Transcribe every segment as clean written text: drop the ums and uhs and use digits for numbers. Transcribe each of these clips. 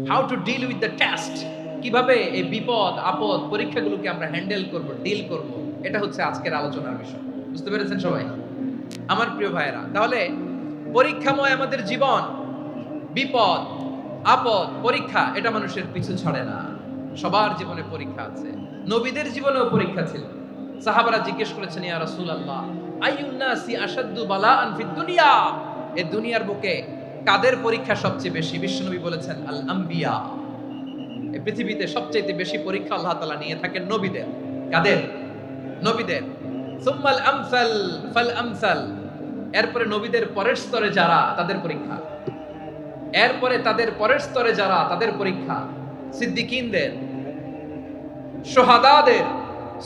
How to deal with the test, কিভাবে এই বিপদ আপদ পরীক্ষাগুলোকে আমরা হ্যান্ডেল করব, ডিল করব, এটা হচ্ছে আজকের আলোচনার বিষয়। বুঝতে পেরেছেন সবাই আমার প্রিয় ভাইয়েরা? তাহলে পরীক্ষাময় আমাদের জীবন, বিপদ আপদ পরীক্ষা এটা মানুষের পিছু ছাড়ে না। সবার জীবনে পরীক্ষা আছে, নবীদের জীবনেও পরীক্ষা ছিল। সাহাবারা জিজ্ঞেস করেছেন, ইয়া রাসূলুল্লাহ আইয়ুন নাসি আশাদ্দু বালাআন ফিদ দুনিয়া, এই দুনিয়ার বুকে কাদের পরীক্ষা সবচেয়ে বেশি? বিশ্বনবী বলেছেন আল আম্বিয়া, এই পৃথিবীতে সবচেয়ে বেশি পরীক্ষা আল্লাহ তাআলা নিয়ে থাকেন নবীদের। কাদের? নবীদের। সুম্মাল আমসাল ফাল আমসাল, এরপরে নবীদের পরের স্তরে যারা তাদের পরীক্ষা, এরপরে তাদের পরের স্তরে যারা তাদের পরীক্ষা, সিদ্দিকিনদের, শুহাদাদের,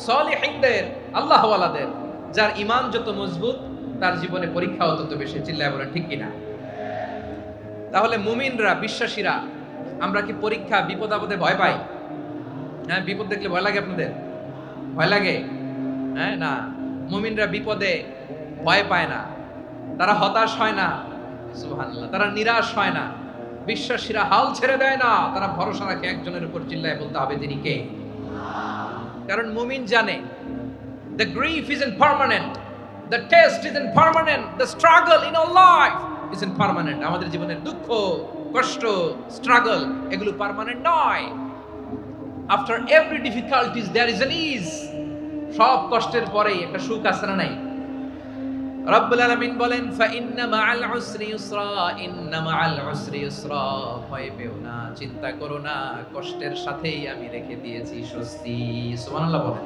সলিহিনদের, আল্লাহওয়ালাদের। যার ঈমান যত মজবুত তার জীবনে পরীক্ষাও তত বেশি। চিল্লায় বলেন ঠিক কিনা? তাহলে মুমিনরা, বিশ্বাসীরা, আমরা কি পরীক্ষা বিপদ আপদে ভয় পাই? হ্যাঁ, বিপদ দেখলে ভয় লাগে আপনাদের? ভয় লাগে? হ্যাঁ না, মুমিনরা বিপদে ভয় পায় না, তারা হতাশ হয় না, সুবহানাল্লাহ, তারা নিরাশ হয় না। বিশ্বাসীরা হাল ছেড়ে দেয় না, তারা ভরসা রাখে একজনের উপর। চিল্লায় বলতে হবে তিনি কে? কারণ মুমিন জানে the grief isn't permanent, the test isn't permanent, the struggle in our life isn't permanent. আমাদের জীবনের দুঃখ, কষ্ট, স্ট্রাগল এগুলো পার্মানেন্ট নয়। after every difficulties there is an ease, সব কষ্টের পরেই একটা সুখ আছে না নাই? রব্বুল আলামিন বলেন ফা ইন্না মাআল উসরি ইউসরা, ইন্না মাআল উসরি ইউসরা, ভয় পেও না, চিন্তা করো না, কষ্টের সাথেই আমি রেখে দিয়েছি স্বস্তি। সুবহানাল্লাহ বলেন।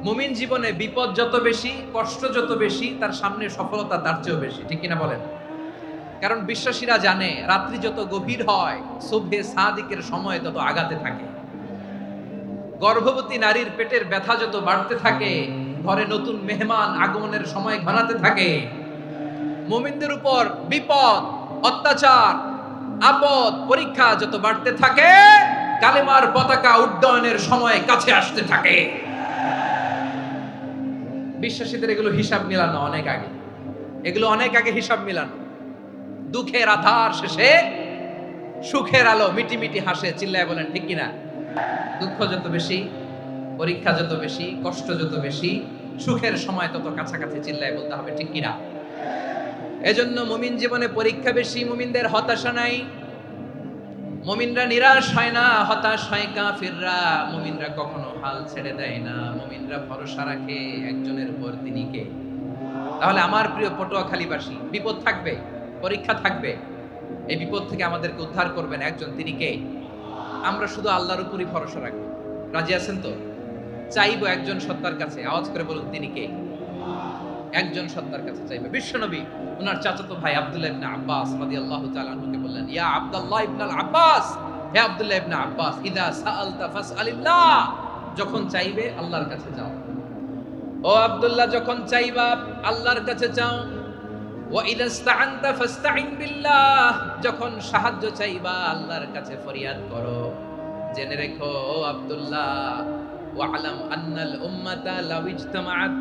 মুমিন জীবনে বিপদ যত বেশি, কষ্ট যত বেশি, তার সামনে সফলতা তার চেয়েও বেশি। ঠিক কিনা বলেন? কারণ বিশ্বাসীরা জানে রাত্রি যত গভীর হয় সুবহে সাদিকের সময় তত আগাতে থাকে। গর্ভবতী নারীর পেটের ব্যথা যত বাড়তে থাকে, ঘরে নতুন মেহমান আগমনের সময় ঘনাতে থাকে। মুমিনদের উপর বিপদ, অত্যাচার, আপদ, পরীক্ষা যত বাড়তে থাকে, কালেমার পতাকা উড্ডয়নের সময় কাছে আসতে থাকে। বিশ্বাসীদের এগুলো হিসাব মিলানো অনেক আগে, এগুলো অনেক আগে হিসাব মিলানো। দুঃখের আধার শেষে সুখের আলো মিটি মিটি হাসে। চিল্লায় বলেন ঠিক কিনা? দুঃখ যত বেশি, পরীক্ষা যত বেশি, কষ্ট যত বেশি, সুখের সময় তত কাছাকাছি। চিল্লায় বলতে হবে ঠিক কিনা? এজন্য মুমিন জীবনে পরীক্ষা বেশি, মুমিনদের হতাশা নাই, মুমিনরা নিরাশ হয় না, হতাশ হয় কাফিররা। মুমিনরা কখনো হাল ছেড়ে দেয় না, মুমিনরা ভরসা রাখে একজনের উপর, তিনি কে? তাহলে আমার প্রিয় পটুয়াখালীবাসী, বিপদ থাকবে, পরীক্ষা থাকবে, এই বিপদ থেকে আমাদেরকে উদ্ধার করবেন একজন, তিনি কে? আমরা শুধু আল্লাহর উপরই ভরসা রাখবো। রাজি আছেন তো? চাইবো একজন সত্তার কাছে। আওয়াজ করে বলুন তিনি কে? একজন সত্তার কাছে চাইবে। বিশ্বনবী ওনার চাচাতো ভাই আব্দুল্লাহ ইবনে আব্বাস রাদিয়াল্লাহু তাআলা আনহুকে বললেন, ইয়া আব্দুল্লাহ ইবনে আব্বাস, হে আব্দুল্লাহ ইবনে আব্বাস, ইযা সাআলতা ফাসআলিল্লাহ, যখন চাইবে আল্লাহর কাছে যাও। ও আব্দুল্লাহ, যখন চাইবা আল্লাহর কাছে চাও। ওয়া ইযা ইসতাআনতা ফাসতাইন বিল্লাহ, যখন সাহায্য চাইবা আল্লাহর কাছে ফরিয়াদ করো। জেনে রেখো ও আব্দুল্লাহ, ওয়া'লাম আন্নাল উম্মাতা লাউ ইজতামাআত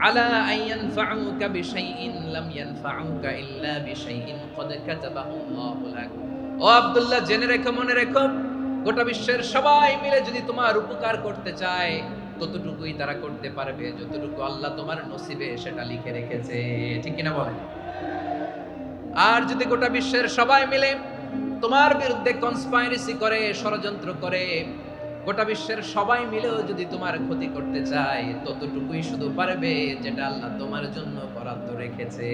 আলা আন ইয়ানফাউকা বিশাইইন লাম ইয়ানফাউকা ইল্লা বিশাইইন ক্বাদ কাতাবাহু আল্লাহু লাক। ও আব্দুল্লাহ, জেনে রেখো, মনে রেখো, গোটা বিশ্বের সবাই মিলে যদি তোমার উপকার করতে চায় ততটুকুই তারা করতে পারবে যতটুকু আল্লাহ তোমার নসিবে সেটা লিখে রেখেছে। ঠিক কিনা বলেন? আর যদি গোটা বিশ্বের সবাই মিলে তোমার বিরুদ্ধে কনস্পাইরেসি করে, ষড়যন্ত্র করে, গোটা বিশ্বের সবাই মিলেও যদি তোমার ক্ষতি করতে চায় ততটুকুই শুধু পারবে যেটা আল্লাহ তোমার জন্য বরাদ্দ রেখেছে।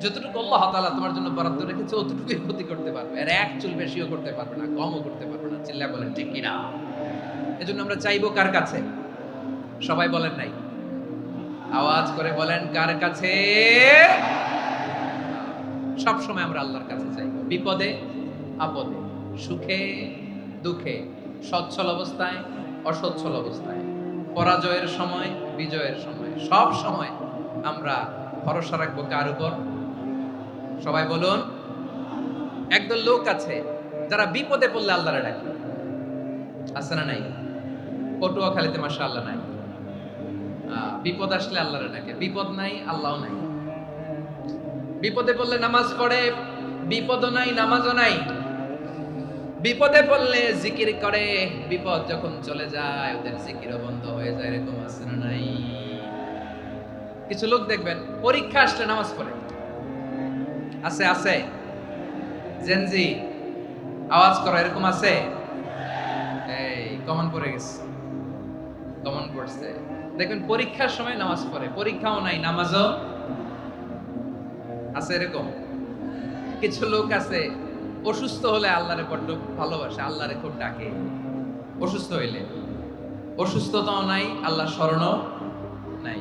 যতটুকু আল্লাহ তাআলা তোমার জন্য বরাদ্দ রেখেছে ততটুকুই ক্ষতি করতে পারবে, আর এক চুল বেশিও করতে পারবে না, কমও করতে পারবে না। চিল্লা বলেন ঠিক কিনা? এজন্য আমরা চাইবো কার কাছে? সবাই বলেন নাই, আওয়াজ করে বলেন কার কাছে? সব সময় আমরা আল্লাহর কাছে চাইবো, বিপদে আপদে, সুখে দুঃখে, সচ্ছল অবস্থায় অসচ্ছল অবস্থায়, পরাজয়ের সময় বিজয়ের সময়, সব সময় আমরা ভরসা রাখবো কার উপর? সবাই বলুন। একদল লোক আছে যারা বিপদে পড়লে আল্লাহরে ডাকে, আছে না নাই? পটুয়াখালীতে মাশাআল্লাহ নাই। বিপদ আসলে আল্লাহরে ডাকে, বিপদ নাই আল্লাহ নাই। বিপদে পড়লে নামাজ পড়ে, বিপদও নাই, নামাজও নাই। বিপদে পড়লে জিকির করে, বিপদ যখন চলে যায় ওদের জিকিরও বন্ধ হয়ে যায়। এরকম আছে না নাই? কিছু লোক দেখবেন পরীক্ষা আসলে নামাজ পড়ে। আছে আছে, জেনজি আওয়াজ করো, এরকম আছে? এই কমন পড়ে গেছে, কমন পড়ছে। দেখবেন পরীক্ষার সময় নামাজ পড়ে, পরীক্ষাও নাই নামাজও আছে। এরকম কিছু লোক আছে অসুস্থ হলে আল্লাহরে বড্ড ভালোবাসে, আল্লাহরে খুব ডাকে। অসুস্থ হইলে অসুস্থতাও নাই, আল্লাহ স্মরণও নাই।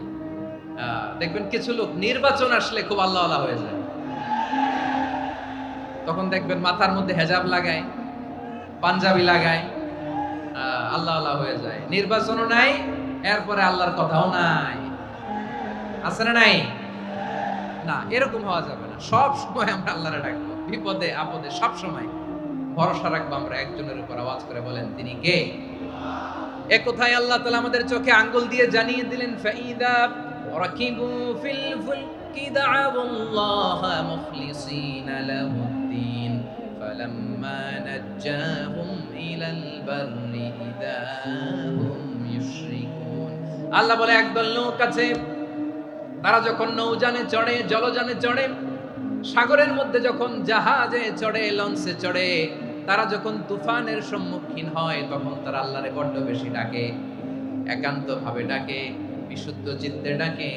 দেখবেন কিছু লোক নির্বাচন আসলে খুব আল্লাহওয়ালা হয়ে যায়। তখন দেখবেন মাথার মধ্যে হেজাব লাগায়, পাঞ্জাবি লাগায়, আল্লাহওয়ালা হয়ে যায়। নির্বাচনও নাই, এরপরে আল্লাহর কথাও নাই। আছে না নাই? না, এরকম হওয়া যাবে না। সব সময় আমরা আল্লাহরে ডাকবো, বিপদে আপদে সব সময় ভরসা রাখবো আমরা একজনের উপর। আওয়াজ করে বলেন, তিনি কে? এ কথায় আল্লাহ তাআলা আমাদের চোখে আঙ্গুল দিয়ে জানিয়ে দিলেন, ফাইদা রাকিবু ফিল ফুলকি দা'আউল্লাহা মুখলিসিনা লাহুদ্দিন ফালাম্মা নাজ্জাহুম ইলাল বাররি ইযা হুম ইউশরিকুন। আল্লাহ বলে, একদল লোক আছে, তারা যখন নৌযানে চড়ে, জলযানে চড়ে, সাগরের মধ্যে যখন জাহাজে চড়ে, লঞ্চে চড়ে, তারা যখন তুফানের সম্মুখীন হয় তখন তারা আল্লাহরে বড্ড বেশি ডাকে, একান্ত ভাবে ডাকে, বিশুদ্ধ চিত্তে ডাকে।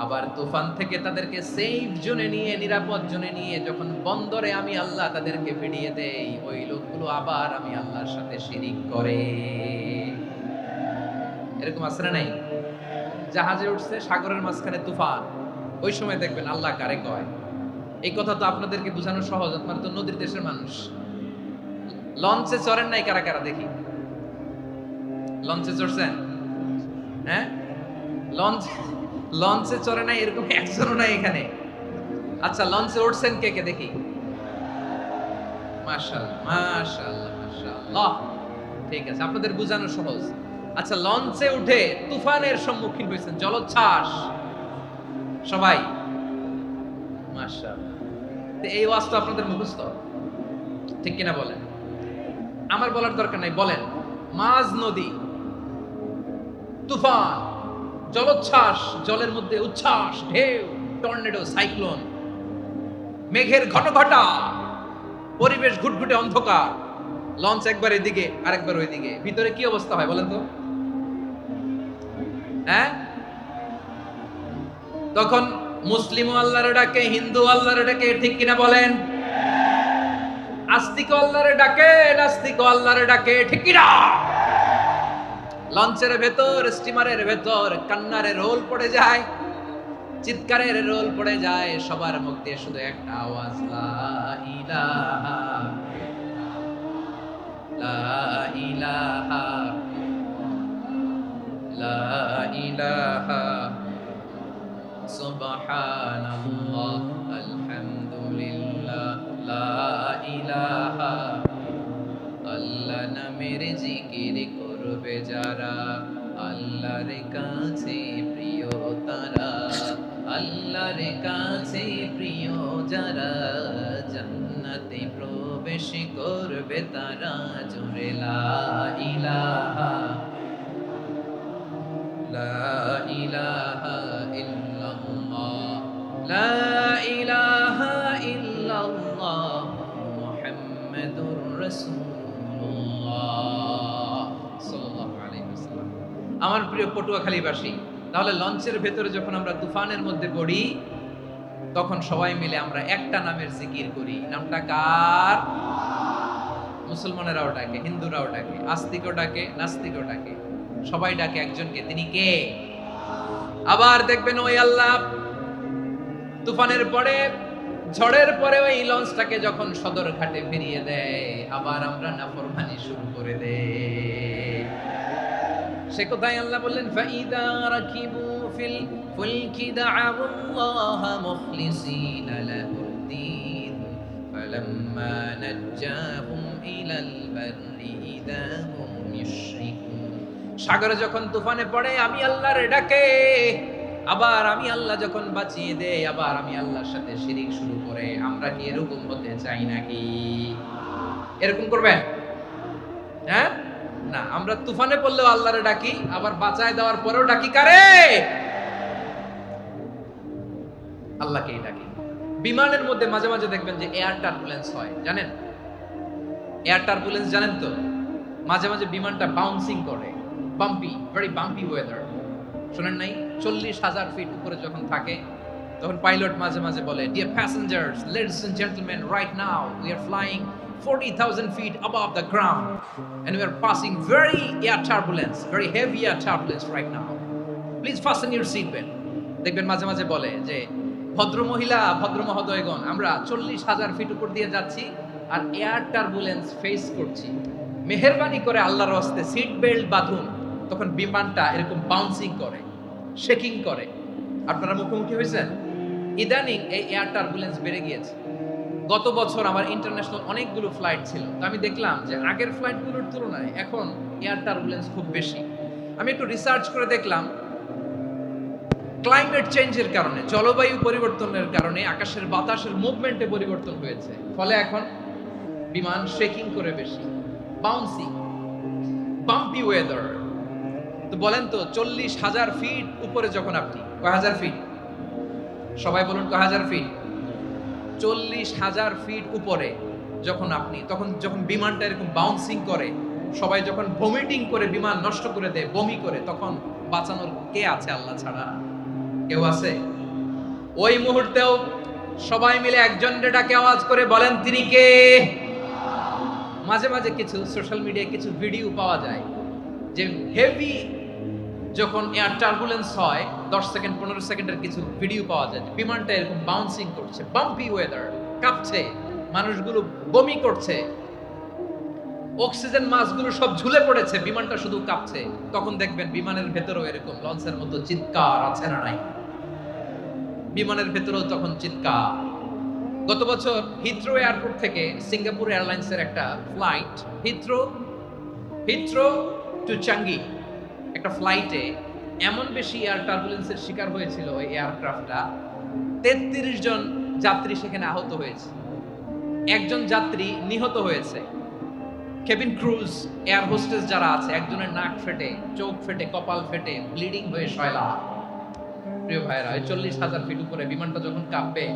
আবার তুফান থেকে তাদেরকে সেফ জোনে নিয়ে, নিরাপদ জোনে নিয়ে যখন বন্দরে আমি আল্লাহ তাদেরকে ফিরিয়ে দেই, ওই লোকগুলো আবার আমি আল্লাহর সাথে শিরিক করে। এরকম আছে না নাই? জাহাজে উঠছে, সাগরের মাঝখানে তুফান, ওই সময় দেখবেন আল্লাহ কারে কয়। এই কথা তো আপনাদেরকে বোঝানো সহজ, আপনারা তো নদীর দেশের মানুষ। লঞ্চে চড়েন নাই কারা কারা দেখি? লঞ্চে চড়ছেন? হ্যাঁ, লঞ্চে চড়ে নাই এরকম একজনও নাই এখানে। আচ্ছা, লঞ্চে উঠছেন কে কে দেখি? মাশাআল্লাহ মাশাআল্লাহ মাশাআল্লাহ, ঠিক আছে, আপনাদের বোঝানো সহজ। আচ্ছা, লঞ্চে উঠে তুফানের সম্মুখীন হয়েছেন, জলোচ্ছ্বাস, সবাই? মাশাআল্লাহ। এই ওয়াজ তো আপনাদের মুখস্থ, ঠিক কিনা বলেন? আমার বলার দরকার নাই, বলেন। মাঝ নদী, তুফান, জলোচ্ছ্বাস, জলের মধ্যে উচ্ছ্বাস, ঢেউ, টর্নেডো, সাইক্লোন, মেঘের ঘনঘটা, পরিবেশ ঘুটঘুটে অন্ধকার, লঞ্চ একবার এদিকে আরেকবার ওইদিকে, ভিতরে কি অবস্থা হয় বলেন তো? হ্যাঁ, তখন মুসলিম আল্লাহরে ডাকে, হিন্দু আল্লাহরে ডাকে, ঠিক কিনা বলেন? আস্তিক আল্লাহরে ডাকে, নাস্তিক আল্লাহরে ডাকে, ঠিক কিনা? লঞ্চের ভেতর, স্টিমারের ভেতর কান্নারে রোল পড়ে যায়, চিৎকারের রোল পড়ে যায়, সবার মুখ দিয়ে শুধু একটা আওয়াজ, লা ইলাহা লা ইলাহা লা ইলাহা সুবহানাল্লাহ আলহামদুলিল্লাহ লা ইলাহা। আল্লাহ নামের জিকির করবে যারা, আল্লাহর কাছে প্রিয় তারা, আল্লাহর কাছে প্রিয় যারা, জান্নাতে প্রবেশ করবে তারা। জোরে লা ইলাহা লা ইলাহা ইল্লাল্লাহ লা ইলাহা ইল্লাল্লাহ মুহাম্মাদুর রাসূলুল্লাহ সাল্লাল্লাহু আলাইহি ওয়াসাল্লাম। আমার প্রিয় পটুয়াখালীবাসী, তাহলে লঞ্চের ভেতরে যখন আমরা তুফানের মধ্যে পড়ি, তখন সবাই মিলে আমরা একটা নামের জিকির করি। নামটা কার? মুসলমানেরাও ডাকে, হিন্দুরাও ডাকে, আস্তিকও ডাকে, নাস্তিকও ডাকে, সবাই ডাকে একজনকে, তিনি কে? আবার দেখবেন ওই আল্লাহ তুফানের পরে, ঝড়ের পরে ওই লঞ্চটাকে যখন সদর ঘাটে ফিরিয়ে দেয়, আবার আমরা নাফরমানি শুরু করে দেই। সে কোথায় আল্লাহ বললেন, ফাইদা রাকিবু ফিল ফুলকি দা'আউল্লাহা মুখলিসিনা লাহুদ্দিন ফালাম্মা নাজ্জাহুম ইলাল বাররি ইযা হুম ইউশরিকুন। সাগরে যখন তুফানে পড়ে আমি আল্লাহর ডাকে, আবার আমি আল্লাহ যখন বাঁচিয়ে দেই, আবার আমি আল্লাহর সাথে শিরিক শুরু করে করে, আমরা কি এরকম হতে চাই নাকি? এরকম করবেন? হ্যাঁ না, আমরা তুফানে পড়লেও আল্লাহরে ডাকি, আবার বাঁচায় দেওয়ার পরেও ডাকি কারে? আল্লাহকেই ডাকি। বিমানের মধ্যে মাঝে মাঝে দেখবেন যে এয়ার টার্বুলেন্স হয়, জানেন? এয়ার টার্বুলেন্স জানেন তো? মাঝে মাঝে বিমানটা বাউন্সিং করে, বাম্পি, ভেরি বাম্পি ওয়েদার। শোনেন নাই? 40,000 ফিট উপরে যখন থাকে তখন পাইলট মাঝে মাঝে বলে, dear passengers, ladies and gentleman, right now we are flying 40,000 feet above the ground and we are passing very air turbulence, very heavy air turbulence right now. Please fasten your seat belt. দেখবেন মাঝে মাঝে বলে যে, ভদ্র মহিলা, ভদ্র মহোদয়গণ, আমরা 40,000 ফিট উপর দিয়ে যাচ্ছি আর এয়ার টার্বুলেন্স ফেস করছি, মেহেরবানি করে আল্লাহর হস্তে সিট বেল্ট বাঁধুন। তখন বিমানটা এরকম বাউন্সিং করে, শেকিং করে। আপনারা মুখোমুখি হয়েছেন? ইদানিং এই এয়ার টার্বুলেন্স বেড়ে গিয়েছে। গত বছর আমার ইন্টারন্যাশনাল অনেকগুলো ফ্লাইট ছিল, তো আমি দেখলাম যে আগের ফ্লাইটগুলোর তুলনায় এখন এয়ার টার্বুলেন্স খুব বেশি। আমি একটু রিসার্চ করে দেখলাম, ক্লাইমেট চেঞ্জের কারণে, জলবায়ু পরিবর্তনের কারণে আকাশের বাতাসের মুভমেন্টে পরিবর্তন হয়েছে, ফলে এখন বিমান শেকিং করে বেশি, বাউন্সিং, বাম্পি ওয়েদার। তো বলেন তো, 40,000 ফিট উপরে যখন আপনি, কয় হাজার ফিট? সবাই বলুন কয় হাজার ফিট? 40,000 ফিট উপরে যখন আপনি, তখন যখন বিমানটা এরকম বাউন্সিং করে, সবাই যখন ভমিটিং করে বিমান নষ্ট করে দেয়, বমি করে, তখন বাঁচানোর কে আছে আল্লাহ ছাড়া? কেউ আছে? ওই মুহূর্তেও সবাই মিলে একজনের ডাকে আওয়াজ করে বলেন, তিনি কে? মাঝে মাঝে কিছু সোশ্যাল মিডিয়ায় কিছু ভিডিও পাওয়া যায় যে হেভি যখন এয়ার টার্বুলেন্স হয়, 10 সেকেন্ড 15 সেকেন্ডের কিছু ভিডিও পাওয়া যায়, বিমানটা এরকম বাউন্সিং করছে, বাম্পি ওয়েদার, কাঁপছে, মানুষগুলো বমি করছে, অক্সিজেন মাস্কগুলো সব ঝুলে পড়েছে, বিমানটা শুধু কাঁপছে। তখন দেখবেন বিমানের ভেতরেও এরকম লঞ্চের মতো চিৎকার আছে না নাই? বিমানের ভেতরেও তখন চিৎকার। গত বছর হিথ্রো এয়ারপোর্ট থেকে সিঙ্গাপুর এয়ারলাইন্সের একটা ফ্লাইট, হিথ্রো টু চাঙ্গি, একটা ফ্লাইটে এমন বেশি এয়ার টার্বুলেন্সের শিকার হয়েছিল ওই এয়ারক্রাফটটা, 33 জন যাত্রী সেখানে আহত হয়েছে, একজন যাত্রী নিহত হয়েছে। কেবিন ক্রুজ, এয়ার হোস্টেস যারা আছে, একজনের নাক ফেটে, চোখ ফেটে, কপাল ফেটে, ব্লিডিং হয়ে শয়লা। প্রিয় ভাইরা, ওই 40,000 ফিট উপরে বিমানটা যখন কাঁপবে,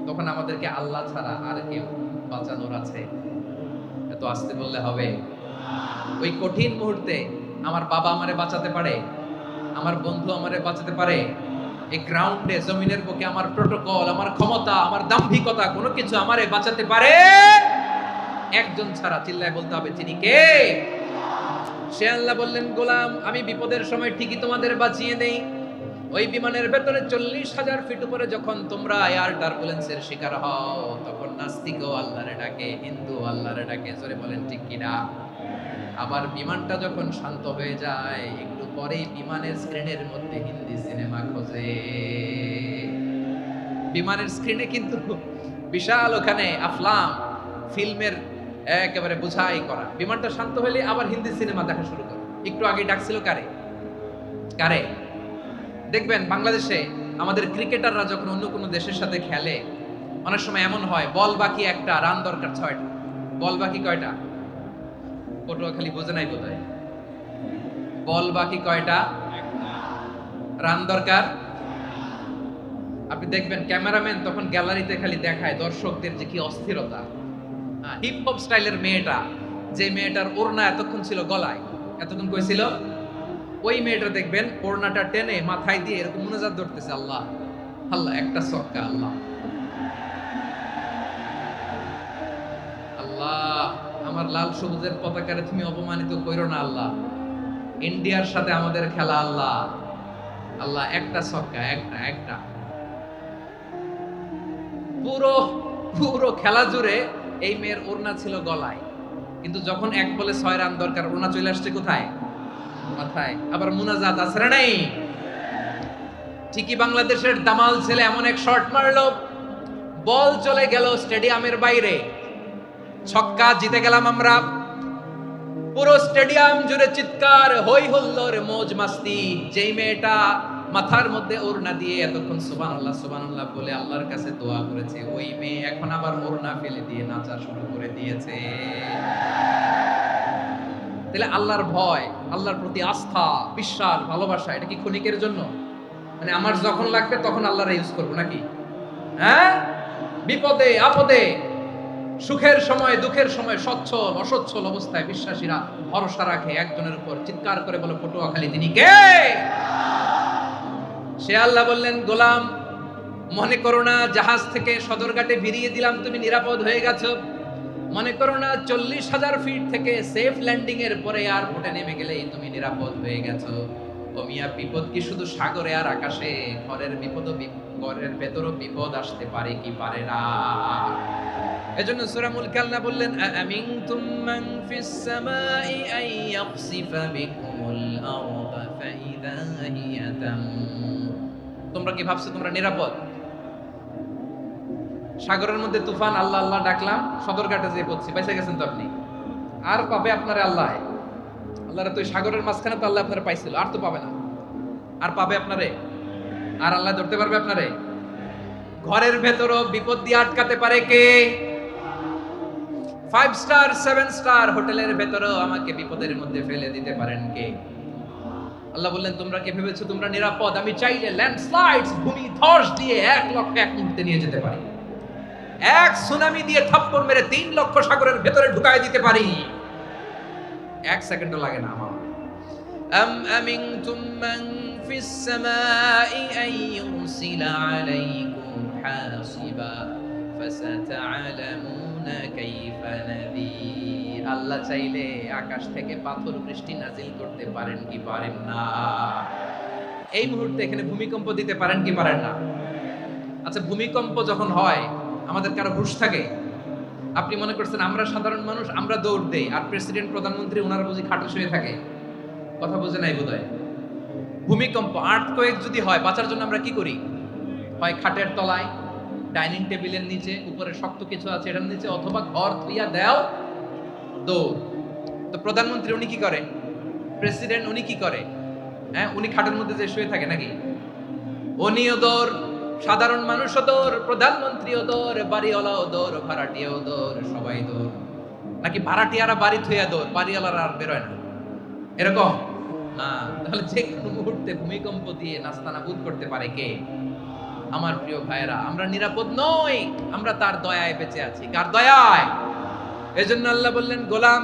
তখন আমাদেরকে আল্লাহ ছাড়া আর কেউ বাঁচানোর আছে? এত আসতে বললে হবে? ওই কঠিন মুহূর্তে আমার বাবা আমারে বাঁচাতে পারে, আমার বন্ধু আমারে বাঁচাতে পারে। এই গ্রাউন্ডে, জমিনের বুকে আমার প্রোটোকল, আমার ক্ষমতা, আমার দাম্ভিকতা, কোনো কিছু আমারে বাঁচাতে পারে একজন ছাড়া। চিল্লায় বলতে হবে, তিনি কে? সে আল্লাহ বললেন, গোলাম, আমি বিপদের সময় ঠিকই তোমাদের বাঁচিয়ে দেই। ওই বিমানের ভেতরে 40,000 ফিট উপরে যখন তোমরা এয়ার টার্বুলেন্সের শিকার হও, তখন নাস্তিকও আল্লাহরে ডাকে, হিন্দু আল্লাহরে ডাকে। জোরে বলেন ঠিক কিনা? আবার বিমানটা যখন শান্ত হয়ে যায়, একটু পরেই বিমানের স্ক্রিনের মধ্যে হিন্দি সিনেমা খোঁজে। বিমানের স্ক্রিনে কিন্তু বিশাল ওখানে আফলাম, ফিল্মের একেবারে বোঝাই করা। বিমানটা শান্ত হলে আবার হিন্দি সিনেমা দেখা শুরু করে। একটু আগে ডাকছিল কারে? কারে? দেখবেন বাংলাদেশে আমাদের ক্রিকেটাররা যখন অন্য কোনো দেশের সাথে খেলে, অনেক সময় এমন হয়, বল বাকি একটা, রান দরকার 6টা। বল বাকি কয়টা? পটুয়াখালী বোঝে নাই বোধহয়। বল বাকি কয়টা? রান দরকার। আপনি দেখবেন ক্যামেরাম্যান তখন গ্যালারিতে খালি দেখায় দর্শকদের যে কি অস্থিরতা। হিপ হপ স্টাইলের মেয়েটা, যে মেয়েটার ওড়না এতক্ষণ ছিল গলায়, এতক্ষণ কই ছিল, ওই মেয়েটা দেখবেন ওড়নাটা টেনে মাথায় দিয়ে এরকম মুনাজাত ধরতেছে, আল্লাহ আল্লাহ, একটা সক্কা, আল্লাহ আল্লাহ, আমার লাল সবুজের পতাকারে তুমি অপমানিত কইরো না আল্লাহ, ইন্ডিয়ার সাথে আমাদের খেলা, আল্লাহ আল্লাহ, একটা সক্কা, একটা একটা। পুরো পুরো খেলা জুড়ে এই মেয়ের ওড়না ছিল গলায়, কিন্তু যখন 1 বলে 6 রান দরকার, ওড়না চলে আসছে কোথায়? মাথায়। আবার মুনাজাত আছে না নাই? ঠিকই বাংলাদেশের দামাল ছেলে এমন এক শট মারলো, বল চলে গেল স্টেডিয়ামের বাইরে, ছক্কা, জিতে গেলাম আমরা। পুরো স্টেডিয়াম জুড়ে চিৎকার, হই হুল্লোড়, মৌজ মাস্তি। যেই মেয়েটা মাথার মধ্যে ওড়না দিয়ে এতক্ষণ সুবহানাল্লাহ সুবহানাল্লাহ বলে আল্লাহর কাছে দোয়া করেছে, ওই মেয়ে এখন আবার ওড়না ফেলে দিয়ে নাচা শুরু করে দিয়েছে। তাহলে আল্লাহর ভয়, আল্লাহর প্রতি আস্থা, বিশ্বাস, ভালোবাসা, এটা কি ক্ষণিকের জন্য? মানে আমার যখন লাগবে তখন আল্লাহর ইউজ করবো নাকি? হ্যাঁ, বিপদে আপদে, সুখের সময় দুঃখের সময়, সচ্ছল অসচ্ছল অবস্থায় বিশ্বাসীরা ভরসা রাখে একজনের উপর। চিৎকার করে বলো, পটুয়াখালী তিনি কে? সে আল্লাহ বললেন, গোলাম মনে করো না জাহাজ থেকে সদরঘাটে ভিড়িয়ে দিলাম তুমি নিরাপদ হয়ে গেছো। মনে করো না 40,000 ফিট থেকে সেফ ল্যান্ডিং এর পরে এয়ারপোর্টে নেমে গেলেই তুমি নিরাপদ হয়ে গেছো। ও মিয়া, বিপদ কি শুধু সাগরে আর আকাশে? ঘরের বিপদ, ঘরের ভেতরও বিপদ আসতে পারে কি পারে না? এজন্য সূরা মুলক আল্লাহ বললেন, আমিনতুম মান ফিস সামাই আন ইয়াখসিফা বিকুমুল আরদা ফাইযা হিয়া তামুর। তোমরা কি ভাবছো তোমরা নিরাপদ? সাগরের মধ্যে তুফান, আল্লাহ আল্লাহ ডাকলাম, সদরঘাটে যেয়ে পড়ছি, বেঁচে গেছেন তো আপনি। আর পাবে আপনারে আল্লাহ? আল্লাহর তো সাগরের মাঝখানে তো আল্লাহ আপনারা পাইছিল, আর তো পাবে না। আর পাবে আপনারে? আর আল্লাহ ধরতে পারবে আপনারে? ঘরের ভেতরও বিপদ দিয়ে আটকাতে পারে কে? 5 স্টার 7 স্টার হোটেলের ভেতরেও আমাকে বিপদের মধ্যে ফেলে দিতে পারেন কে? আল্লাহ বললেন, তোমরা কি ভেবেছো তোমরা নিরাপদ? আমি চাইলে ল্যান্ডস্লাইডস, ভূমি ধস দিয়ে 1 লক্ষ এক মুহূর্তে নিয়ে যেতে পারি। এক সুনামি দিয়ে থাপ্পড় মেরে 3 লক্ষ সাগরের ভেতরে ঢুকায় দিতে পারি। 1 সেকেন্ডও লাগে না আমার। আম আমিনতুম মান ফিস সামাই আন ইউরসিলা আলাইকুম হাসিবা ফাসাতা'লামুনা কাইফা নাযীর। আল্লাহ চাইলে আকাশ থেকে পাথর বৃষ্টি নাজিল করতে পারেন কি পারেন না? এই মুহূর্তে এখানে ভূমিকম্প দিতে পারেন কি পারেন না? আচ্ছা, ভূমিকম্প যখন হয় আমাদের কারো হুঁশ থাকে? আপনি মনে করছেন আমরা সাধারণ মানুষ, আমরা দৌড় দেই, আর প্রেসিডেন্ট প্রধানমন্ত্রী ওনারা বুঝি খাটে শুয়ে থাকে? কথা বুঝে নাই বোধহয়। ভূমিকম্প, আর্থকোয়েক যদি হয়, বাঁচার জন্য আমরা কি করি? হয় খাটের তলায়, ডাইনিং টেবিলের নিচে, উপরে শক্ত কিছু আছে এটার নিচে, অথবা ঘর থুইয়া দেও দৌড়। তো প্রধানমন্ত্রী উনি কি করে? প্রেসিডেন্ট উনি কি করে? হ্যাঁ, উনি খাটের মধ্যে যে শুয়ে থাকে নাকি? উনিও দৌড়, সাধারণ মানুষও দৌড়, প্রধানমন্ত্রীও দৌড়, বাড়িওয়ালাও দৌড়, ভাড়াটিয়াও দৌড়, সবাই দৌড়। নাকি ভাড়াটিয়ারা বাড়ি থইয়া দৌড়, বাড়িওয়ালারা আর বেরোয় না? এরকম না। তাহলে যে কোনো মুহূর্তে ভূমিকম্প দিয়ে নাস্তানাবুদ করতে পারে কে? আমার প্রিয় ভাইয়েরা, আমরা নিরাপদ নই, আমরা তার দয়ায় বেঁচে আছি। কার দয়ায়? এজন্য আল্লাহ বললেন, গোলাম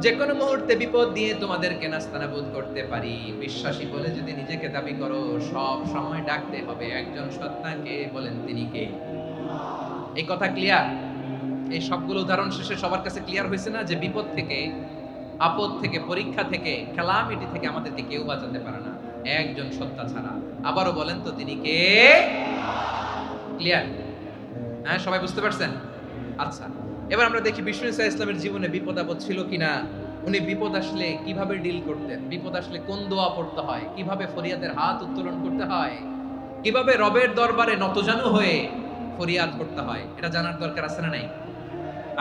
যে কোনো মুহূর্তে বিপদ দিয়ে তোমাদেরকে নাস্তানাবুদ করতে পারি। বিশ্বাসী বলে যদি নিজেকে দাবি করো, সব সময় ডাকতে হবে একজন সত্তাকে। বলেন তিনি কে? এই কথা ক্লিয়ার? এই সবগুলো উদাহরণ শেষে সবার কাছে ক্লিয়ার হয়েছে না যে বিপদ থেকে, আপদ থেকে, পরীক্ষা থেকে, ক্যালামিটি থেকে আমাদেরকে কেউ বাঁচাতে পারে না একজন সত্তা ছাড়া। আবারও বলেন তো তিনি কে? ক্লিয়ার? হ্যাঁ, সবাই বুঝতে পারছেন? আচ্ছা, এবার আমরা দেখি বিষ্ণু ইসা ইসলামের জীবনে বিপদ আপদ ছিল কিনা। উনি বিপদ আসলে কিভাবে ডিল করতেন, বিপদ আসলে কোন দোয়া পড়তে হয়, কিভাবে ফরিয়াদের হাত উত্তোলন করতে হয়, কিভাবে রবের দরবারে নতজানু হয়ে ফরিয়াদ করতে হয়, এটা জানার দরকার আছে না নাই?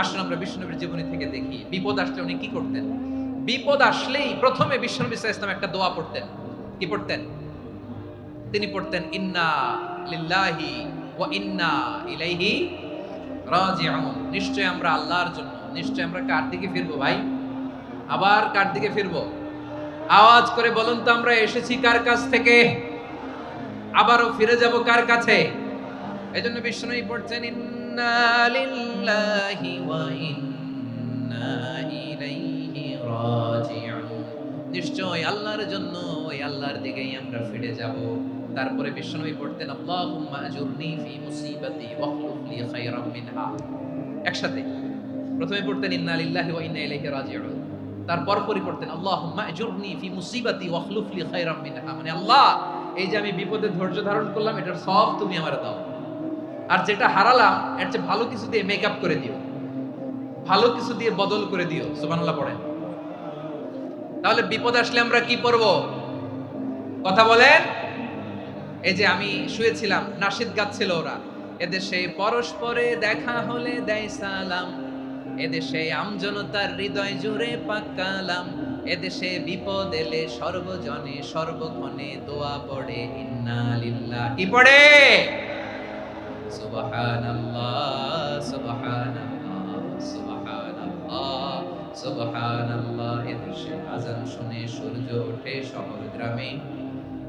আসুন আমরা বিষ্ণুনবীর জীবনী থেকে দেখি বিপদ আসলে উনি কি করতেন। বিপদ আসলেই প্রথমে বিষ্ণু ইসা ইসলাম একটা দোয়া পড়তেন। কি পড়তেন? তিনি পড়তেন, ইন্না লিল্লাহি ওয়া ইন্না ইলাইহি রাজিউন। নিশ্চয় আমরা আল্লাহর জন্য, নিশ্চয় আমরা কার দিকে ফিরবো ভাই? আবার কার দিকে ফিরবো? আওয়াজ করে বলুন তো, আমরা এসেছি কার কাছ থেকে, আবারও ফিরে যাব কার কাছে? এজন্য বিষ্ণুই পড়ছেন, ইন্না লিল্লাহি ওয়া ইন্না ইলাইহি রাজিউন। নিশ্চয় আল্লাহর জন্য, ওই আল্লাহর দিকেই আমরা ফিরে যাব। তারপরে বিষ্ণুই পড়তেন, আল্লাহুম্মা আজুরনি ফি মুসিবাতি ওয়াখলুফ লি খায়রাম মিনহা। একসাথে প্রথমে পড়তেন ইন্না লিল্লাহি ওয়া ইন্না ইলাইহি রাজিউন, তারপর পরে পড়তেন আল্লাহুম্মা আজুরনি ফি মুসিবাতি ওয়াখলুফ লি খায়রাম মিনহা। মানে আল্লাহ, এই যে আমি বিপদে ধৈর্য ধারণ করলাম, এটার সব তুমি আমারে দাও, আর যেটা হারালাম এর চেয়ে ভালো কিছু দিয়ে মেকআপ করে দিও, ভালো কিছু দিয়ে বদল করে দিও। সুবহানাল্লাহ পড়েন। তাহলে বিপদ আসলে আমরা কি করব? কথা বলেন। এই যে আমি শুয়েছিলাম, নাশিদ গাচ্ছিল ওরা, এদেশে পরস্পরে দেখা হলে দেয় সালাম, এদেশে আমজনতার হৃদয় জুড়ে পাক কালাম, এদেশে বিপদ এলে সর্বজনে সর্বক্ষণে দোয়া পড়ে ইন্না লিল্লাহ, কি পড়ে? সুবহানাল্লাহ সুবহানাল্লাহ সুবহানাল্লাহ সুবহানাল্লাহ। এদেশে আজান শুনে সূর্য ওঠে শহর গ্রামে,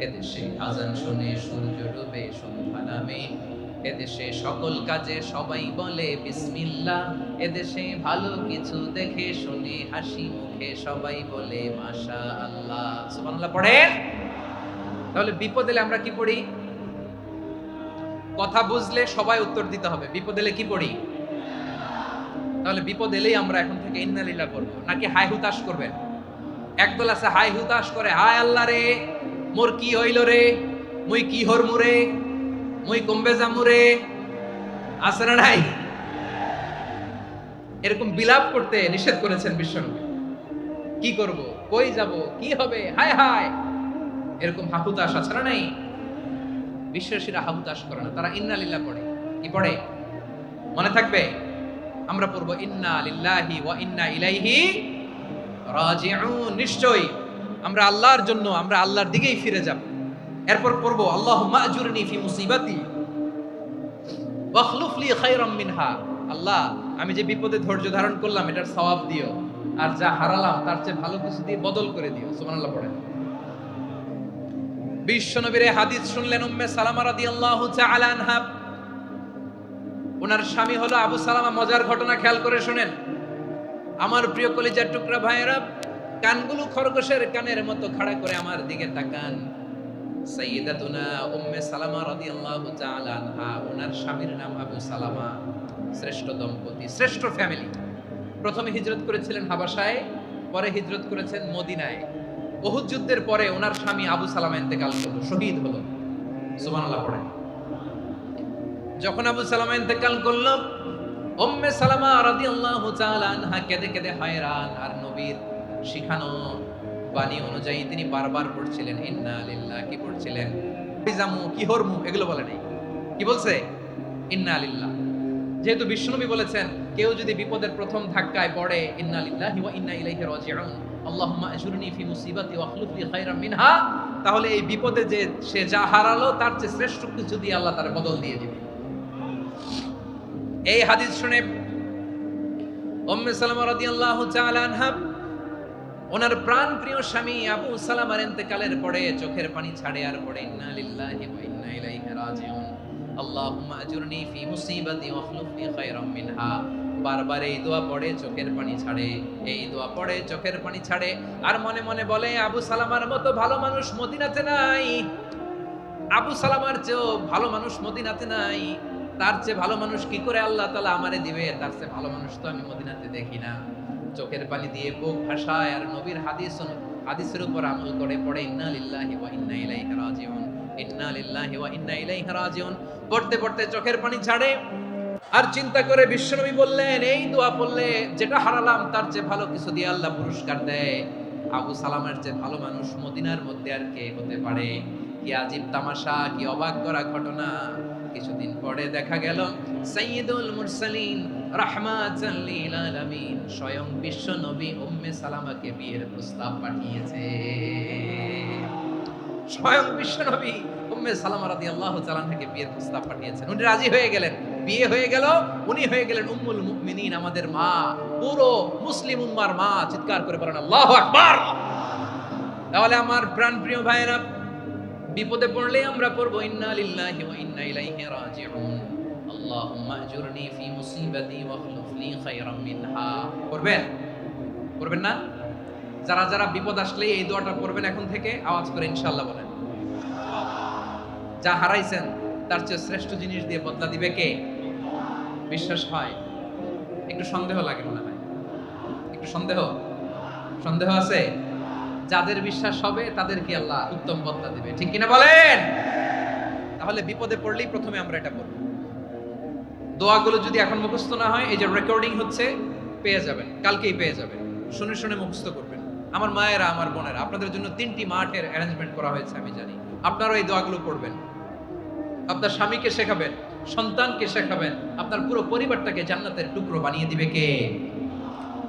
এদেশে আজান শুনে সূর্য ডুবে সন্ধ্যা নামে, এদেশে সকল কাজে সবাই বলে বিসমিল্লাহ, এদেশে ভালো কিছু দেখে শুনে হাসি মুখে সবাই বলে মাশাআল্লাহ। সুবহানাল্লাহ পড়েন। তাহলে বিপদ এলে আমরা কি পড়ি? কথা বুঝলে সবাই উত্তর দিতে হবে। বিপদ এলে কি পড়ি? তাহলে বিপদ এলেই আমরা এখন থেকে ইন্না লিল্লাহ পড়ব, নাকি হাই হুতাশ করবেন? একদল আছে হাই হুতাশ করে, হায় আল্লাহ রে মোর কি হইল রে, মুই কি হরমু রে, মুই কমবে যামু রে, আছে না নাই? এরকম বিলাপ করতে নিষেধ করেছেন বিশ্বনবী। কি করব, কই যাব, কি হবে, হায় হায়, এরকম হাহুতাশ আছে না নাই? বিশ্বাসীরা হাহুতাশ করে না, তারা ইন্না লিল্লাহ পড়ে। কি পড়ে মনে থাকবে? আমরা পড়বো ইন্না লিল্লাহি ওয়া ইন্না ইলাইহি রাজিউন। নিশ্চয়ই আমরা আল্লাহর জন্য, আমরা আল্লাহর দিকেই ফিরে যাব। এরপর পড়বো আল্লাহুম্মা আজুরনি ফি মুসিবাতি ওয়াখলুফ লি খায়রাম মিনহা। আল্লাহ, আমি যে বিপদে ধৈর্য ধারণ করলাম এটার সওয়াব দিও, আর যা হারালাম তার চেয়ে ভালো কিছু দিয়ে বদল করে দিও। সুবহানাল্লাহ পড়েন। বিশ্বনবীর হাদিস শুনলেন উম্মে সালামা রাদিয়াল্লাহু তাআলা আনহা। ওনার স্বামী হলো আবু সালামা। মজার ঘটনা খেয়াল করে শুনেন আমার প্রিয় কলিজার টুকরা ভাইয়েরা। কানগুলো খরগোশের কানের মতো খাড়া করে আমার দিকে তাকান। সাইয়্যিদাতুনা উম্মে সালামা রাদিয়াল্লাহু তাআলা আনহা, ওনার স্বামীর নাম আবু সালামা। শ্রেষ্ঠ দম্পতি, শ্রেষ্ঠ ফ্যামিলি। প্রথমে হিজরত করেছিলেন হাবাসায়, পরে হিজরত করেছেন মদিনায়। উহুদ যুদ্ধের পরে ওনার স্বামী আবু সালামা ইন্তেকাল করলো, শহীদ হলো। সুবহানাল্লাহ পড়েন। যখন আবু সালামা ইন্তেকাল করলো, উম্মে সালামা রাদিয়াল্লাহু তাআলা আনহা কেঁদে কেঁদে হয়রান। আর নবীর শিখানো বাণী অনুযায়ী তিনি বারবার পড়ছিলেন ইন্না লিল্লাহ। কি পড়ছিলেন? জামু কি হরমু এগুলো বলে নাই, কি বলছে? ইন্না লিল্লাহ। যেহেতু বিশ্বনবী বলেছেন কেউ যদি বিপদের প্রথম ধাক্কায় পড়ে ইন্না লিল্লাহি ওয়া ইন্না ইলাইহি রাজিউন, আল্লাহুম্মা আজুরনি ফি মুসিবাতি ওয়া আখলুফ লি খায়রাম মিনহা, তাহলে এই বিপদে যে সে যা হারালো তার চেয়ে শ্রেষ্ঠ কিছু দিয়ে আল্লাহ তার বদল দিয়ে দিবে। এই হাদিস শুনে উম্মে সালামা রাদিয়াল্লাহু তাআলা আনহা, ওনার প্রাণ প্রিয় স্বামী আবু সালামার ইন্তেকালের পরে চোখের পানি ছাড়ে আর পড়ে ইন্না লিল্লাহি ওয়া ইন্না ইলাইহি রাজিউন, আল্লাহুম্মা আজুরনি ফি মুসিবাতি ওয়া আখলুফ লি খায়রাম মিনহা। বারবার এই দোয়া পড়ে চোখের পানি ছাড়ে, এই দোয়া পড়ে চোখের পানি ছাড়ে। আর মনে মনে বলে আবু সালামার মতো ভালো মানুষ মদিনাতে নাই, আবু সালামার চেয়েও ভালো মানুষ মদিনাতে নাই। তার চেয়ে ভালো মানুষ কি করে আল্লাহ তাআলা আমারে দিবে? তার চেয়ে ভালো মানুষ তো আমি মদিনাতে দেখি না। চোখের পানি দিয়ে বুক ভাসায় আর নবীর হাদিসের উপর আমল করে পড়ে ইন্না লিল্লাহি ওয়া ইন্না ইলাইহি রাজিউন, ইন্না লিল্লাহি ওয়া ইন্না ইলাইহি রাজিউন। পড়তে পড়তে চোখের পানি ছাড়ে আর চিন্তা করে বিশ্বনবী বললেন এই দোয়া পড়লে যেটা হারালাম তার চেয়ে ভালো কিছু দিয়ে আল্লাহ পুরস্কার দেয়। আবু সালামের চেয়ে ভালো মানুষ মদিনার মধ্যে আর কে হতে পারে? কি আজীব তামাশা, কি অবাক করা ঘটনা। কিছুদিন পরে দেখা গেল সাইয়্যিদুল মুরসালিন রাহমাতাল লিল আলামিন স্বয়ং বিশ্ব নবী উম্মে সালামাকে বিয়ের প্রস্তাব পাঠিয়েছে। স্বয়ং বিশ্ব নবী উম্মে সালামা রাদিয়াল্লাহু তাআলা থেকে বিয়ের প্রস্তাব পাঠিয়েছেন। উনি রাজি হয়ে গেলেন, বিয়ে হয়ে গেল। উনি হয়ে গেলেন উম্মুল মুমিনিন, আমাদের মা, পুরো মুসলিম উম্মার মা। চিৎকার করে বলেন আল্লাহু আকবার। তাহলে আমার প্রাণ প্রিয় ভাইয়েরা, বিপদে পড়লে আমরা পড়বো ইন্না লিল্লাহি ওয়া ইন্না ইলাইহি রাজিউন, আল্লাহুম্মা আজুরনি ফি মুসিবাতি ওয়া আখলুফ লি খায়রাম মিনহা। পড়বেন? পড়বেন না? যারা যারা বিপদ আসলে এই দোয়াটা পড়বেন এখন থেকে আওয়াজ করে ইনশাআল্লাহ বলেন। যা হারাইছেন তার চেয়ে শ্রেষ্ঠ জিনিস দিয়ে বদলা দিবে কে? বিশ্বাস হয়? একটু সন্দেহ লাগে মনে হয়, একটু সন্দেহ আছে? যাদের বিশ্বাস হবে তাদেরকে আল্লাহ উত্তম বদলা দিবে, ঠিক কিনা বলেন? তাহলে বিপদে পড়লেই প্রথমে আমরা এটা পড়ব। দোয়াগুলো যদি এখন মুখস্থ না হয়, এই যে রেকর্ডিং হচ্ছে পেয়ে যাবেন, কালকেই পেয়ে যাবেন। শুনে শুনে মুখস্থ করবেন। আমার মায়েরা, আমার বোনেরা, আপনাদের জন্য 3টি মাঠের অ্যারেঞ্জমেন্ট করা হয়েছে, আমি জানি। আপনারাও এই দোয়াগুলো পড়বেন, আপনার স্বামীকে শেখাবেন, সন্তানকে শেখাবেন, আপনার পুরো পরিবারটাকে জান্নাতের টুকরো বানিয়ে দিবে কে?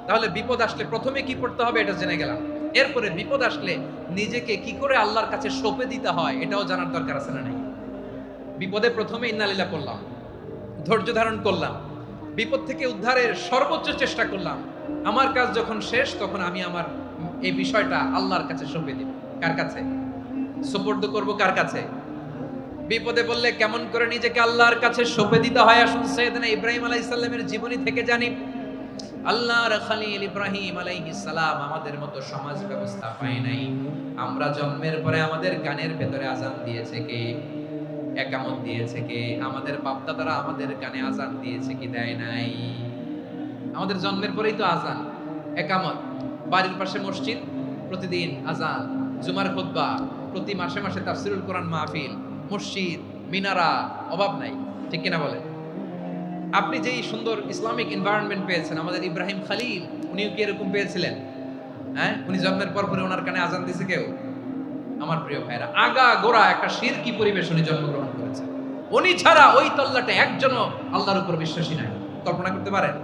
তাহলে বিপদ আসলে প্রথমে কি পড়তে হবে এটা জেনে গেলাম। এরপরে বিপদ আসলে নিজেকে কি করে আল্লাহর কাছে সঁপে দিতে হয় এটাও জানার দরকার আছে না নাই? বিপদে প্রথমে ইন্নালিল্লাহ করলাম, ধৈর্য ধারণ করলাম, বিপদ থেকে উদ্ধারের সর্বোচ্চ চেষ্টা করলাম। আমার কাজ যখন শেষ তখন আমি আমার এই বিষয়টা আল্লাহর কাছে সঁপে দিব। কার কাছে সুপর্দ করব? কার কাছে? বিপদে বললে কেমন করে নিজেকে আল্লাহর কাছে সঁপে দিতে হয় আসুন সাইয়েদনা ইব্রাহিম আলাইহিস সালামের জীবনী থেকে জানি। আল্লাহর খলিল ইব্রাহিম আলাইহিস সালাম আমাদের মতো সমাজ ব্যবস্থা পায় নাই। আমরা জন্মের পরে আমাদের কানের ভেতরে আযান দিয়েছে কে? একামত দিয়েছে কে? আমাদের বাপ-দাদারা আমাদের কানে আযান দিয়েছে কি দেয় নাই? আমাদের জন্মের পরেই তো আযান, একামত, বাড়ির পাশে মসজিদ, প্রতিদিন আযান, জুমার খুতবা, প্রতি মাসে মাসে তাফসীরুল কোরআন মাহফিল, মসজিদ, মিনারা, অভাব নাই। ঠিক কিনা বলেন? আপনি যেই সুন্দর ইসলামিক এনভায়রনমেন্ট পেয়েছেন, আমাদের ইব্রাহিম খলিল উনিও কি এরকম পেয়েছিলেন? হ্যাঁ, উনি জন্মের পর পরে ওনার কানে আযান দিয়েছে কেউ? আমার প্রিয় ভাইরা, আগা গোড়া একটা শিরকি পরিবেশ উনি জন্মগ্রহণ করেছেন। উনি ছাড়া ওই তল্লাটে একজনও আল্লাহর উপর বিশ্বাসী নাই। কল্পনা করতে পারেন?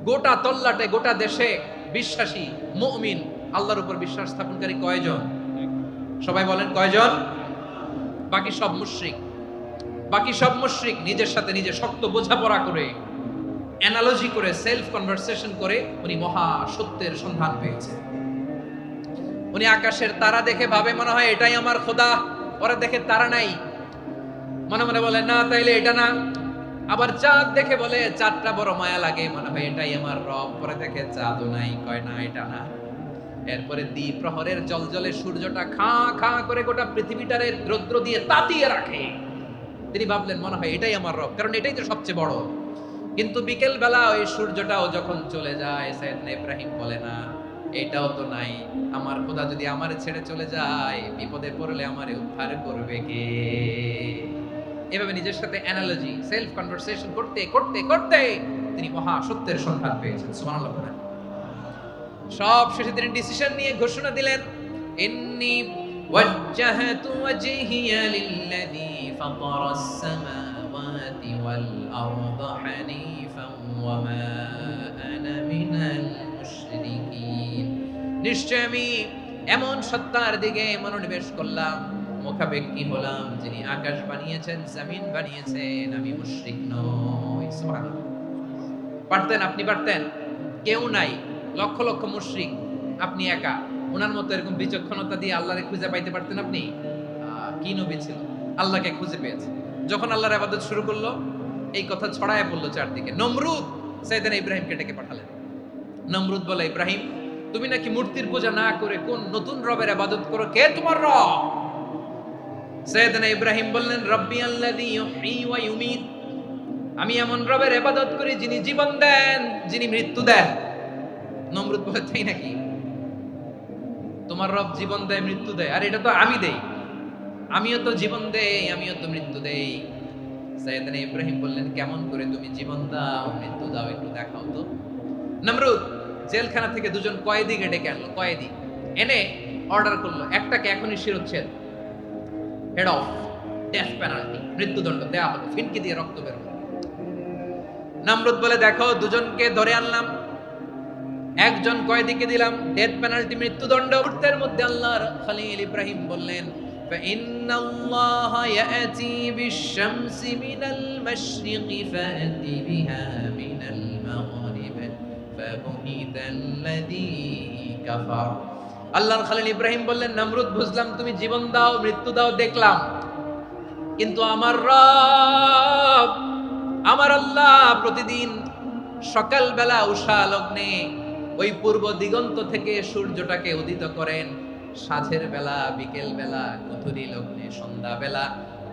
গোটা তল্লাটে, গোটা দেশে বিশ্বাসী মুমিন, আল্লাহর উপর বিশ্বাস স্থাপনকারী কয়জন? সবাই বলেন কয়জন? বাকি সব মুশরিক। বাকি সব মুশরিক নিজের সাথে নিজে শক্ত বোঝাপড়া করে, অ্যানালজি করে, সেলফ কনভারসেশন করে উনি মহা সত্যের সন্ধান পেয়েছে। উনি আকাশের তারা দেখে ভাবে মনে হয় এটাই আমার খোদা। ওরা দেখে তারা নাই, মনে মনে বলে না তাইলে এটা না। আবার চাঁদ দেখে বলে চাঁদটা বড় মায়া লাগে, মনে হয় এটাই আমার রব। পরে দেখে চাঁদও নাই, কয় না এটা না। এরপরে দ্বীপ প্রহরের জলজলে সূর্যটা খাঁ খাঁ করে গোটা পৃথিবীটারে রৌদ্র দিয়ে তাতিয়ে রাখে। তিনি ভাবলেন মনে হয় এটাই আমার রব, কারণ এটাই তো সবচেয়ে বড়। কিন্তু বিকেল বেলা ওই সূর্যটাও যখন চলে যায়, সাইয়েদনা ইব্রাহিম বলে না এটাও তো নাই। আমার খোদা যদি আমারে ছেড়ে চলে যায়, বিপদে পড়লে আমারে উদ্ধার করবে কে? এভাবে নিজের সাথে অ্যানালজি, সেলফ কনভারসেশন করতে করতে করতে তিনি মহা সত্যের সন্ধান পেয়েছেন। সুবহানাল্লাহ। সব শেষে তিনি ডিসিশন নিয়ে ঘোষণা দিলেন, ইন্নী ওয়াজ্জাহাতু ওয়াজহিয়া লিল্লাযী ফাতারাস সামাওয়াতি ওয়াল আরদা হানিফান ওয়া মা আনা মিনাল মুশরিকিন। নিশ্চয় আমি এমন সত্তার দিকে মনোনিবেশ করলাম, মুখাপেক্ষী হলাম, যিনি আকাশ বানিয়েছেন, জমিন বানিয়েছেন, আমি মুশরিক নই। সুবহানাল্লাহ। পারতেন? আপনি পারতেন? কেউ নাই, লক্ষ লক্ষ মুশরিক, আপনি একা। ওনার মতো এরকম বিচক্ষণতা দিয়ে আল্লাহরে খুঁজে পাইতে পারতেন আপনি? কি নবী ছিল, আল্লাহকে খুঁজে পেয়েছে। যখন আল্লাহর ইবাদত শুরু করলো, এই কথা ছড়ায় পড়লো চারদিকে। নমরুদ সাইয়েদনা ইব্রাহিমকে ডেকে পাঠালেন। নমরুদ বলে, ইব্রাহিম তুমি নাকি মূর্তির পূজা না করে কোন নতুন রবের ইবাদত করো, কে তোমার রব? সাইয়েদনা ইব্রাহিম বললেন, রব্বি আল্লাযী ইউহয়ী ওয়া ইউমীত, আমি এমন রবের ইবাদত করি যিনি জীবন দেন, যিনি মৃত্যু দেন। নমরুদ বলে, তাই নাকি? তোমার রব জীবন দেয়, মৃত্যু দেয়? আর এটা তো আমি দেই, আমিও তো জীবন দেই, আমিও তো মৃত্যু দেই। সাইয়েদনা ইব্রাহিম বললেন, কেমন করে তুমি জীবন দাও, মৃত্যু দাও, একটু দেখাও তো। নমরুদ জেলখানা থেকে দুজন কয়েদিকে ডেকে আনলো। কয়েদি এনে অর্ডার করলো, একটাকে এখনই শিরোচ্ছেদ, হেড অফ, ডেথ পেনাল্টি, মৃত্যুদণ্ড দেয়া হলো, ফিনকি দিয়ে রক্ত বের হলো। নমরুদ বলে, দেখো দুজনকে ধরে আনলাম, একজন কয়েদিকে দিলাম ডেথ পেনাল্টি, মৃত্যুদণ্ড। মুহূর্তের মধ্যে আল্লাহর খলিল ইব্রাহিম বললেন, ফাইন্নাল্লাহা ইয়াতি বিশ-শামসি মিনাল মাশরিকি ফাতি বিহা মিনাল মাগরিব ফাবুহিতাল্লাযী কাফার। আল্লাহর খলিল ইব্রাহিম বললেন, নমরুদ বুঝলাম তুমি জীবন দাও, মৃত্যু দাও, দেখলাম, কিন্তু আমার রব, আমার আল্লাহ প্রতিদিন সকালবেলা উষা লগ্নে ওই পূর্ব দিগন্ত থেকে সূর্যটাকে উদিত করেন, সাঁঝের বেলা, বিকেল বেলা, গধূলি লগ্নে, সন্ধ্যা বেলা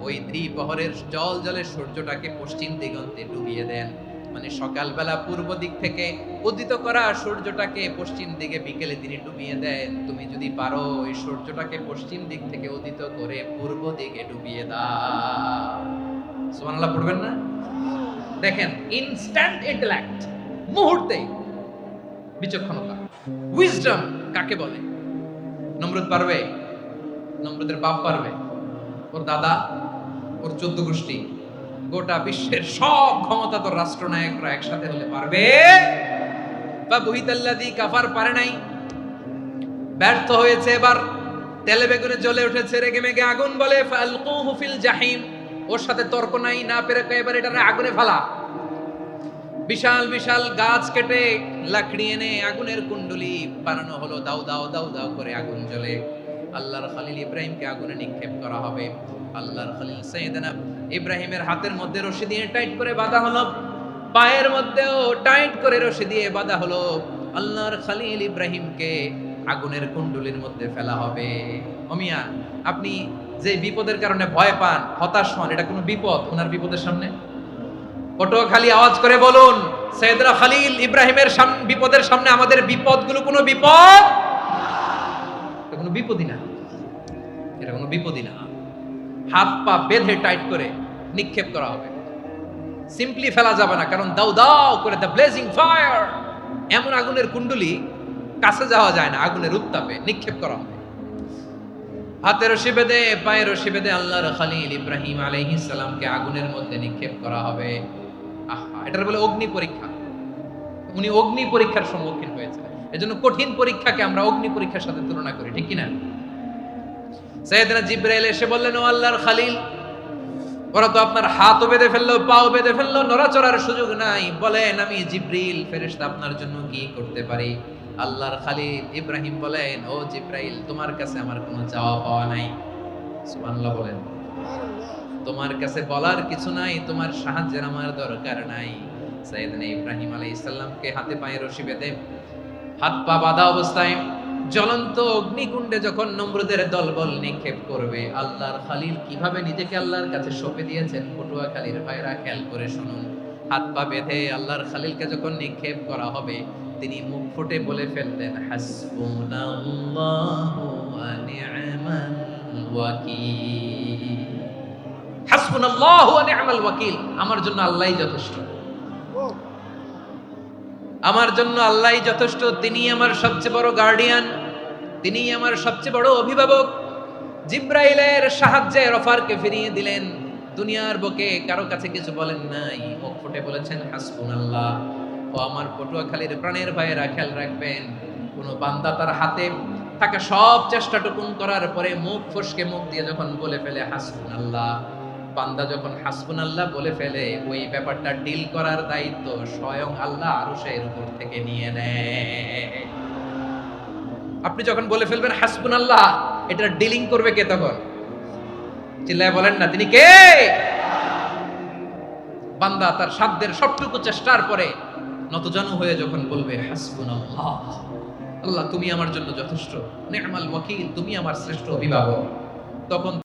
ওই দ্বিপ্রহরের জল জলে সূর্যটাকে পশ্চিম দিগন্তে ডুবিয়ে দেন। মানে সকালবেলা পূর্ব দিক থেকে উদিত করা সূর্যটাকে পশ্চিম দিকে বিকেলে তিনি ডুবিয়ে দেন। তুমি যদি পারো ওই সূর্যটাকে পশ্চিম দিক থেকে উদিত করে পূর্ব দিকে ডুবিয়ে দাও। সুবহানাল্লাহ পড়বেন না? দেখেন, ইনস্ট্যান্ট ইন্টেলেক্ট, মুহূর্তে বিচক্ষণতা, উইজডম কাকে বলে? নমরুদ পারবে? নমরুদের বাপ পারবে? ওর দাদা, ওর 14 গোষ্ঠী, গোটা বিশ্বের সব ক্ষমতাধর রাষ্ট্রনায়করা একসাথে হলে পারবে? ফাবুহিতাল্লাযী কাফার পারে নাই। ব্যর্থ হয়েছে, এবার তেলে বেগুনে জ্বলে উঠেছে, রেগে মেগে আগুন বলে ফালকুহু ফিল জাহিম। ওর সাথে তর্ক নাই, না পেরে এবার এটা আগুনে ফেলা। বিশাল বিশাল গাছ কেটে লাকড়ি এনে আগুনের কুণ্ডলি বানানো হলো, দাও দাও দাও দাও করে আগুন জ্বলে। আল্লাহর খলিল ইব্রাহিমকে আগুনে নিক্ষেপ করা হবে। আল্লাহর খলিল সাইয়েদনা ইব্রাহিমের হাতের মধ্যে রশি দিয়ে টাইট করে বাঁধা হলো, পায়ের মধ্যেও টাইট করে রশি দিয়ে বাঁধা হলো। আল্লাহর খলিল ইব্রাহিমকে আগুনের কুণ্ডলির মধ্যে ফেলা হবে। ওমিয়া, আপনি যে বিপদের কারণে ভয় পান, হতাশ হন, এটা কোনো বিপদ ওনার বিপদের সামনে? পটুয়াখালী আওয়াজ করে বলুন, সাইয়েদনা খলিল ইব্রাহিমের বিপদের সামনে আমাদের বিপদগুলো কোনো বিপদ? এটা কোনো বিপদই না, এটা কোনো বিপদই না। হাত পা বেঁধে টাইট করে নিক্ষেপ করা হবে, সিম্পলি ফেলা যাবে না, কারণ দাও দাও করে দ্য ব্লেজিং ফায়ার, এমন আগুনের কুণ্ডলি কাছে যাওয়া যায় না, আগুনের উত্তাপে নিক্ষেপ করা হবে। হাতে রশি বেঁধে পায়ে রশি বেঁধে আল্লাহর খলিল ইব্রাহিম আলাইহিস সালামকে আগুনের মধ্যে নিক্ষেপ করা হবে। আহা, এটার বলে অগ্নি পরীক্ষা। উনি অগ্নি পরীক্ষার সম্মুখীন হয়েছে, এজন্য কঠিন পরীক্ষাকে আমরা অগ্নি পরীক্ষার সাথে তুলনা করি, ঠিক কি না? সাইয়েদনা জিবরাইল এসে বললেন, ও আল্লাহর খলিল, ওরা তো আপনার হাতও বেঁধে ফেললো, পাও বেঁধে ফেললো, নড়াচড়ার সুযোগ নাই, বলেন আমি জিবরিল ফেরেশতা আপনার জন্য কি করতে পারি? আল্লাহর খলিল ইব্রাহিম বলেন, ও জিবরাইল, তোমার কাছে আমার কোনো চাওয়া পাওয়া নাই। সুবহানাল্লাহ বলেন। তোমার কাছে বলার কিছু নাই, তোমার সাহায্যের আমার দরকার নাই। সাইয়েদনা ইব্রাহিম আলাইহিস সালামকে হাতে পায়ে রশি বেঁধে হাত পা বাঁধা অবস্থায় জ্বলন্ত অগ্নিকুণ্ডে যখন নমরুদের দলবল নিক্ষেপ করবে, আল্লাহর খলিল কিভাবে নিজেকে আল্লাহর কাছে সঁপে দিয়েছেন, পটুয়াখালীর ভাইরা খেয়াল করে শুনুন। হাত পা বেঁধে আল্লাহর খলিলকে যখন নিক্ষেপ করা হবে, তিনি মুখ ফুটে বলে ফেললেন, হাসবুনাল্লাহু ওয়া নি'মাল ওয়াকিল। হাসবুনাল্লাহু ওয়া নি'মাল ওয়াকিল, আমার জন্য আল্লাহই যথেষ্ট, আমার জন্য আল্লাহই যথেষ্ট। তিনি আমার সবচেয়ে বড় গার্ডিয়ান, তিনি আমার সবচেয়ে বড় অভিভাবক। জিব্রাইলের সাহায্যে রফারকে ফিরিয়ে দিলেন, দুনিয়ার বুকে কারো কাছে কিছু বলেন নাই, মুখ ফুটে বলেছেন হাসবুনাল্লাহ। ও আমার পটুয়াখালীর প্রাণের ভাইয়েরা, খেয়াল রাখবেন, কোন বান্দা তার হাতে থাকা সব চেষ্টাটুকুন করার পরে মুখ ফসকে মুখ দিয়ে যখন বলে ফেলে হাসবুনাল্লাহ, বান্দা যখন হাসবুনাল্লাহ বলে ফেলে, ওই ব্যাপারটা ডিল করার দায়িত্ব স্বয়ং আল্লাহ আরশের উপর থেকে নিয়ে নেয়। আপনি যখন বলে ফেলবেন হাসবুনাল্লাহ, এটা ডিলিং করবে কে তখন? চিল্লায় বলেন না, তিনি কে? বান্দা তার সাধ্যের সবটুকু চেষ্টার পরে নতজানু হয়ে যখন বলবে হাসবুনাল্লাহ, আল্লাহ তুমি আমার জন্য যথেষ্ট, নি'মাল ওয়াকিল, তুমি আমার শ্রেষ্ঠ অভিভাবক, তখন